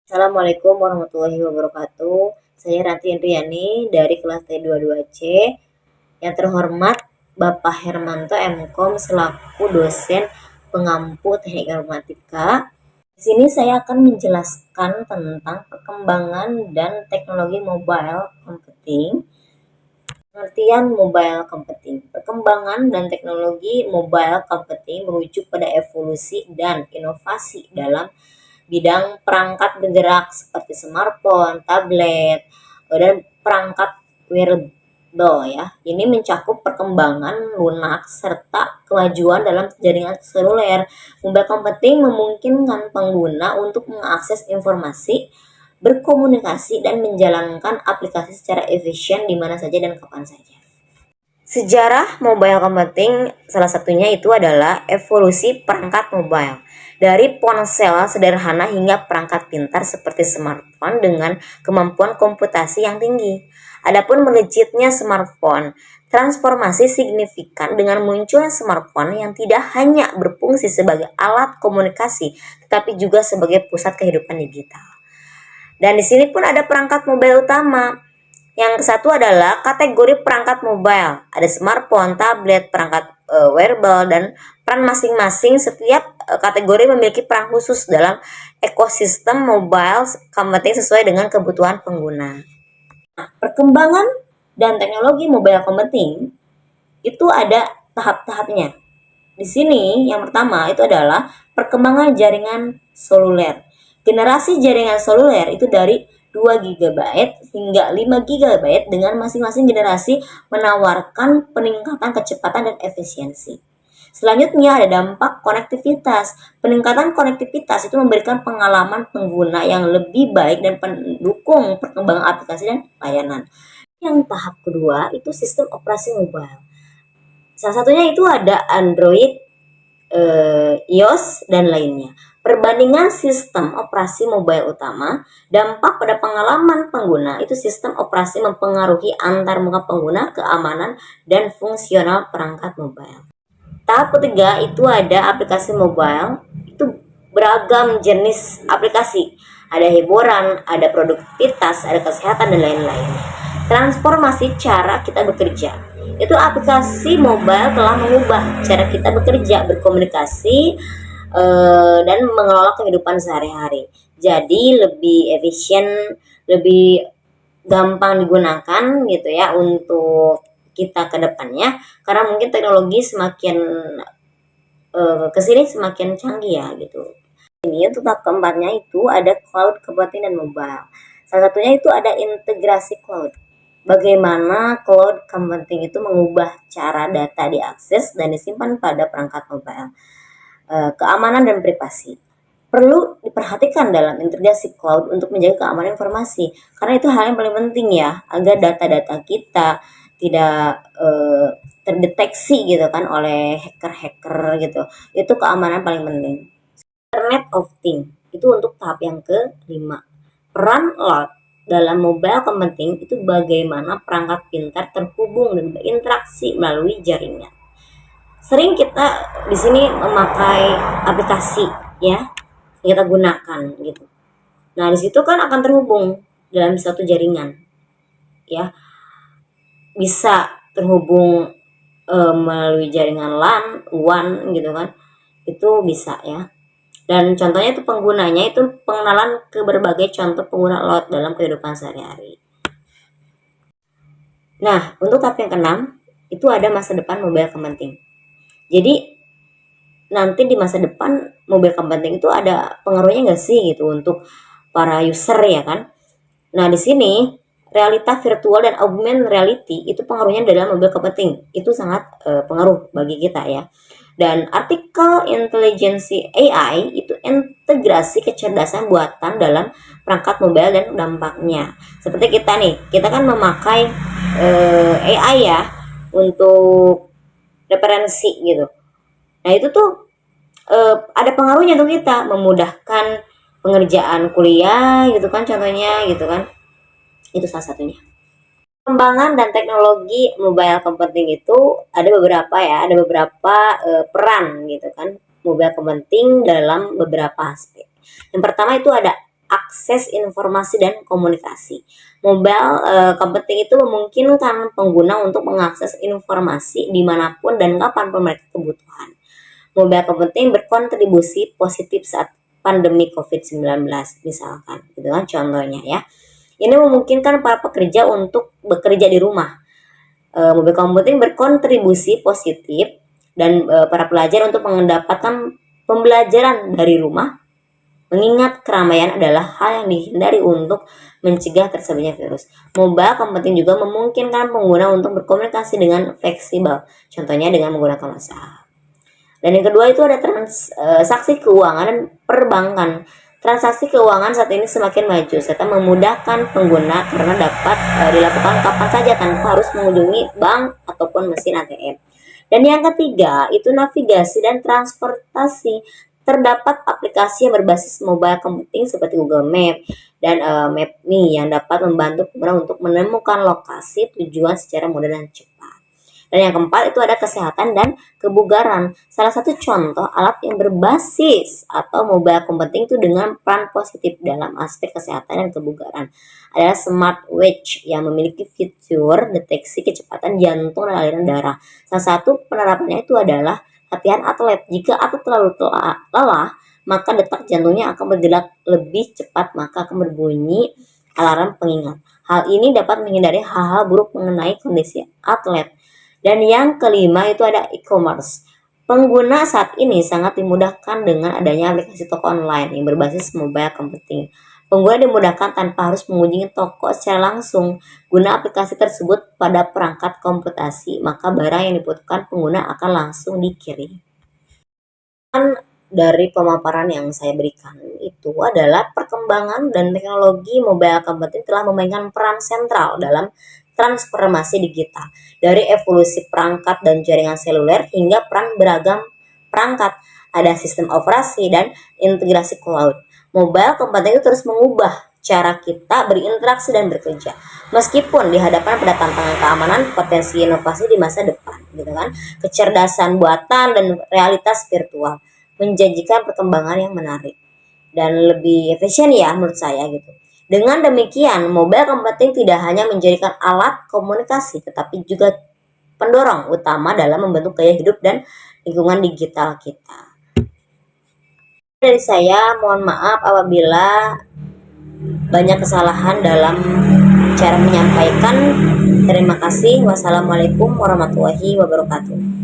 Assalamualaikum warahmatullahi wabarakatuh. Saya Ranti Indriani dari kelas T22C. Yang terhormat Bapak Hermanto MKom selaku dosen pengampu Teknik Informatika. Di sini saya akan menjelaskan tentang perkembangan dan teknologi mobile computing. Pengertian mobile computing. Perkembangan dan teknologi mobile computing merujuk pada evolusi dan inovasi dalam bidang perangkat bergerak seperti smartphone, tablet, dan perangkat wearable ya. Ini mencakup perkembangan lunak serta kemajuan dalam jaringan seluler. Mobile computing memungkinkan pengguna untuk mengakses informasi, berkomunikasi, dan menjalankan aplikasi secara efisien di mana saja dan kapan saja. Sejarah mobile computing salah satunya itu adalah evolusi perangkat mobile. Dari ponsel sederhana hingga perangkat pintar seperti smartphone dengan kemampuan komputasi yang tinggi. Adapun melejitnya smartphone, transformasi signifikan dengan munculnya smartphone yang tidak hanya berfungsi sebagai alat komunikasi, tetapi juga sebagai pusat kehidupan digital. Dan di sini pun ada perangkat mobile utama. Yang satu adalah kategori perangkat mobile. Ada smartphone, tablet, perangkat wearable, dan peran masing-masing. Setiap kategori memiliki peran khusus dalam ekosistem mobile computing sesuai dengan kebutuhan pengguna. Nah, perkembangan dan teknologi mobile computing itu ada tahap-tahapnya. Di sini yang pertama itu adalah perkembangan jaringan seluler. Generasi jaringan seluler itu dari 2 GB hingga 5 GB dengan masing-masing generasi menawarkan peningkatan kecepatan dan efisiensi. Selanjutnya ada dampak konektivitas. Peningkatan konektivitas itu memberikan pengalaman pengguna yang lebih baik dan mendukung perkembangan aplikasi dan layanan. Yang tahap kedua itu sistem operasi mobile. Salah satunya itu ada Android, iOS, dan lainnya. Perbandingan sistem operasi mobile utama, dampak pada pengalaman pengguna, itu sistem operasi mempengaruhi antarmuka pengguna, keamanan, dan fungsional perangkat mobile. Tahap ketiga itu ada aplikasi mobile, itu beragam jenis aplikasi. Ada hiburan, ada produktivitas, ada kesehatan, dan lain-lain. Transformasi cara kita bekerja. Itu aplikasi mobile telah mengubah cara kita bekerja, berkomunikasi, dan mengelola kehidupan sehari-hari. Jadi lebih efisien, lebih gampang digunakan gitu ya untuk kita ke depannya, karena mungkin teknologi semakin kesini semakin canggih ya gitu. Ini untuk tahap keempatnya itu ada cloud computing dan mobile. Salah satunya itu ada integrasi cloud. Bagaimana cloud computing itu mengubah cara data diakses dan disimpan pada perangkat mobile. Keamanan dan privasi. Perlu diperhatikan dalam integrasi cloud untuk menjaga keamanan informasi. Karena itu hal yang paling penting ya, agar data-data kita tidak terdeteksi gitu kan oleh hacker-hacker gitu. Itu keamanan paling penting. Internet of Things itu untuk tahap yang kelima. Peran cloud dalam mobile computing itu bagaimana perangkat pintar terhubung dan berinteraksi melalui jaringan. Sering kita di sini memakai aplikasi ya, kita gunakan gitu. Nah, di situ kan akan terhubung dalam satu jaringan ya. Bisa terhubung melalui jaringan LAN, WAN gitu kan. Itu bisa ya. Dan contohnya itu penggunanya itu pengenalan ke berbagai contoh pengguna cloud dalam kehidupan sehari-hari. Nah, untuk tahap yang keenam itu ada masa depan mobile computing. Jadi nanti di masa depan mobile computing itu ada pengaruhnya nggak sih gitu untuk para user ya kan? Nah, di sini realitas virtual dan augmented reality itu pengaruhnya dalam mobile computing itu sangat pengaruh bagi kita ya. Dan artikel intelligence AI itu integrasi kecerdasan buatan dalam perangkat mobile dan dampaknya. Seperti kita nih, kita kan memakai AI ya untuk referensi gitu. Nah itu tuh ada pengaruhnya tuh kita memudahkan pengerjaan kuliah gitu kan contohnya gitu kan. Itu salah satunya. Perkembangan dan teknologi mobile computing itu ada beberapa ya, ada beberapa peran gitu kan mobile computing dalam beberapa aspek. Yang pertama itu ada akses informasi dan komunikasi. Mobile computing itu memungkinkan pengguna untuk mengakses informasi dimanapun dan kapanpun mereka kebutuhan. Mobile computing berkontribusi positif saat pandemi COVID-19 misalkan, gitu kan contohnya ya. Ini memungkinkan para pekerja untuk bekerja di rumah. Mobile computing berkontribusi positif dan para pelajar untuk mendapatkan pembelajaran dari rumah, mengingat keramaian adalah hal yang dihindari untuk mencegah tersebarnya virus. Mobile computing juga memungkinkan pengguna untuk berkomunikasi dengan fleksibel, contohnya dengan menggunakan WhatsApp. Dan yang kedua itu ada transaksi keuangan dan perbankan. Transaksi keuangan saat ini semakin maju serta memudahkan pengguna karena dapat dilakukan kapan saja tanpa harus mengunjungi bank ataupun mesin ATM. Dan yang ketiga itu navigasi dan transportasi. Terdapat aplikasi yang berbasis mobile computing seperti Google Map dan Map.me yang dapat membantu pengguna untuk menemukan lokasi tujuan secara mudah dan cepat. Dan yang keempat itu ada kesehatan dan kebugaran. Salah satu contoh alat yang berbasis atau mobile computing itu dengan peran positif dalam aspek kesehatan dan kebugaran adalah smartwatch yang memiliki fitur deteksi kecepatan jantung dan aliran darah. Salah satu penerapannya itu adalah latihan atlet. Jika atlet terlalu lelah, maka detak jantungnya akan bergerak lebih cepat, maka akan berbunyi alarm pengingat. Hal ini dapat menghindari hal-hal buruk mengenai kondisi atlet. Dan yang kelima itu ada e-commerce. Pengguna saat ini sangat dimudahkan dengan adanya aplikasi toko online yang berbasis mobile computing. Pengguna dimudahkan tanpa harus mengunjungi toko secara langsung. Guna aplikasi tersebut pada perangkat komputasi, maka barang yang dibutuhkan pengguna akan langsung dikirim. Dari pemaparan yang saya berikan itu adalah perkembangan dan teknologi mobile computing telah memainkan peran sentral dalam transformasi digital, dari evolusi perangkat dan jaringan seluler hingga peran beragam perangkat, ada sistem operasi dan integrasi cloud. Mobile computing itu terus mengubah cara kita berinteraksi dan bekerja. Meskipun dihadapkan pada tantangan keamanan, potensi inovasi di masa depan, gitu kan. Kecerdasan buatan dan realitas virtual menjanjikan perkembangan yang menarik dan lebih efisien ya menurut saya gitu. Dengan demikian, mobile computing tidak hanya menjadikan alat komunikasi, tetapi juga pendorong utama dalam membentuk gaya hidup dan lingkungan digital kita. Dari saya, mohon maaf apabila banyak kesalahan dalam cara menyampaikan. Terima kasih. Wassalamualaikum warahmatullahi wabarakatuh.